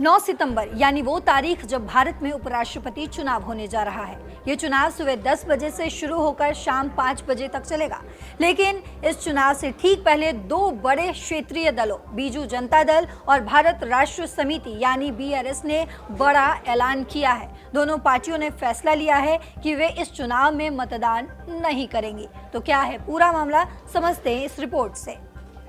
9 सितंबर यानी वो तारीख जब भारत में उपराष्ट्रपति चुनाव होने जा रहा है। ये चुनाव सुबह 10 बजे से शुरू होकर शाम 5 बजे तक चलेगा। लेकिन इस चुनाव से ठीक पहले दो बड़े क्षेत्रीय दलों बीजू जनता दल और भारत राष्ट्र समिति यानी बीआरएस ने बड़ा ऐलान किया है। दोनों पार्टियों ने फैसला लिया है कि वे इस चुनाव में मतदान नहीं करेंगी। तो क्या है पूरा मामला, समझते हैं इस रिपोर्ट से।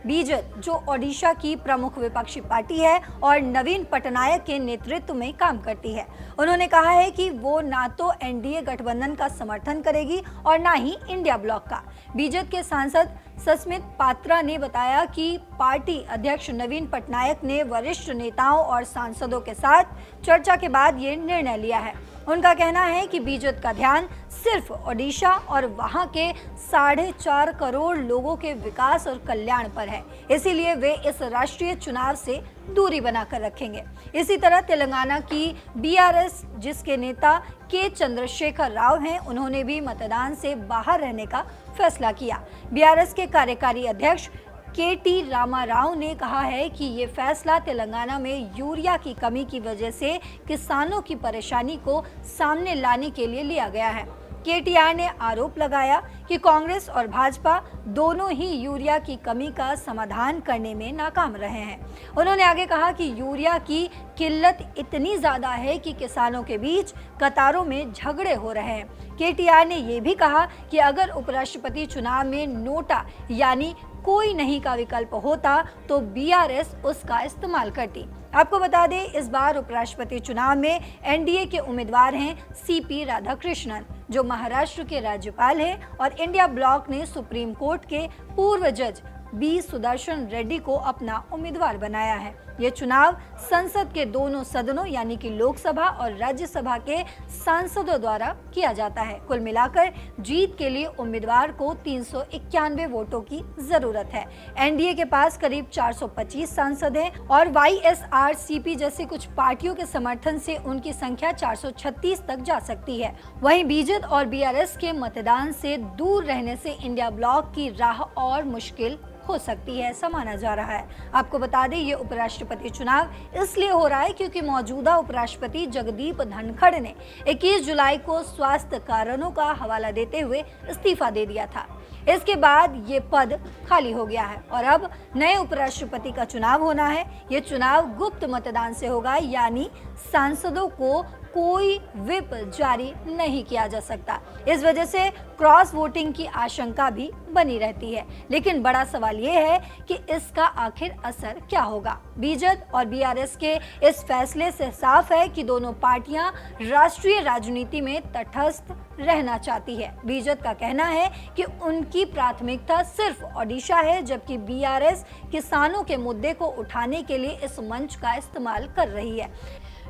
बीजेपी जो ओडिशा की प्रमुख विपक्षी पार्टी है और नवीन पटनायक के नेतृत्व में काम करती है, उन्होंने कहा है कि वो ना तो एनडीए गठबंधन का समर्थन करेगी और ना ही इंडिया ब्लॉक का। बीजेपी के सांसद सस्मित पात्रा ने बताया कि पार्टी अध्यक्ष नवीन पटनायक ने वरिष्ठ नेताओं और सांसदों के साथ चर्चा के बाद ये निर्णय लिया है। उनका कहना है कि बीजेपी का ध्यान सिर्फ ओडिशा और वहां के 4.5 करोड़ लोगों के विकास और कल्याण पर है, इसीलिए वे इस राष्ट्रीय चुनाव से दूरी बनाकर रखेंगे। इसी तरह तेलंगाना की बीआरएस जिसके नेता के चंद्रशेखर राव हैं, उन्होंने भी मतदान से बाहर रहने का फैसला किया। बीआरएस के कार्यकारी अध्यक्ष के.टी. रामाराव ने कहा है कि ये फैसला तेलंगाना में यूरिया की कमी की वजह से किसानों की परेशानी को सामने लाने के लिए लिया गया है। केटीआर ने आरोप लगाया कि कांग्रेस और भाजपा दोनों ही यूरिया की कमी का समाधान करने में नाकाम रहे हैं। उन्होंने आगे कहा कि यूरिया की किल्लत इतनी ज्यादा है कि किसानों के बीच कतारों में झगड़े हो रहे हैं। केटीआर ने यह भी कहा कि अगर उपराष्ट्रपति चुनाव में नोटा यानी कोई नहीं का विकल्प होता तो बीआरएस उसका इस्तेमाल करती। आपको बता दें, इस बार उपराष्ट्रपति चुनाव में एनडीए के उम्मीदवार हैं सीपी राधाकृष्णन जो महाराष्ट्र के राज्यपाल हैं और इंडिया ब्लॉक ने सुप्रीम कोर्ट के पूर्व जज बी सुदर्शन रेड्डी को अपना उम्मीदवार बनाया है। ये चुनाव संसद के दोनों सदनों यानी कि लोकसभा और राज्यसभा के सांसदों द्वारा किया जाता है। कुल मिलाकर जीत के लिए उम्मीदवार को 391 वोटों की जरूरत है। एनडीए के पास करीब 425 सांसद हैं और वाईएसआरसीपी जैसी कुछ पार्टियों के समर्थन से उनकी संख्या 436 तक जा सकती है। वहीं बीजेपी और बीआरएस के मतदान से दूर रहने से इंडिया ब्लॉक की राह और मुश्किल हो सकती है, ऐसा माना जा रहा है। आपको बता दें, ये उपराष्ट्रपति चुनाव इसलिए हो रहा है क्योंकि मौजूदा उपराष्ट्रपति जगदीप धनखड़ ने 21 जुलाई को स्वास्थ्य कारणों का हवाला देते हुए इस्तीफा दे दिया था। इसके बाद ये पद खाली हो गया है और अब नए उपराष्ट्रपति का चुनाव होना है। ये चुनाव गुप्त मतदान से होगा, यानी सांसदों को कोई व्हिप जारी नहीं किया जा सकता। इस वजह से क्रॉस वोटिंग की आशंका भी बनी रहती है। लेकिन बड़ा सवाल ये है कि इसका आखिर असर क्या होगा। बीजेपी और बीआरएस के इस फैसले से साफ है कि दोनों पार्टियां राष्ट्रीय राजनीति में तटस्थ रहना चाहती है। बीजेपी का कहना है कि उनकी प्राथमिकता सिर्फ ओडिशा है, जबकि बीआरएस किसानों के मुद्दे को उठाने के लिए इस मंच का इस्तेमाल कर रही है।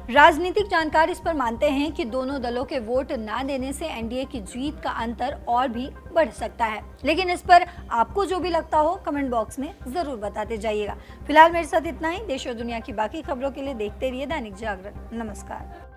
राजनीतिक जानकार इस पर मानते हैं कि दोनों दलों के वोट ना देने से एनडीए की जीत का अंतर और भी बढ़ सकता है। लेकिन इस पर आपको जो भी लगता हो कमेंट बॉक्स में जरूर बताते जाइएगा। फिलहाल मेरे साथ इतना ही। देश और दुनिया की बाकी खबरों के लिए देखते रहिए दैनिक जागरण। नमस्कार।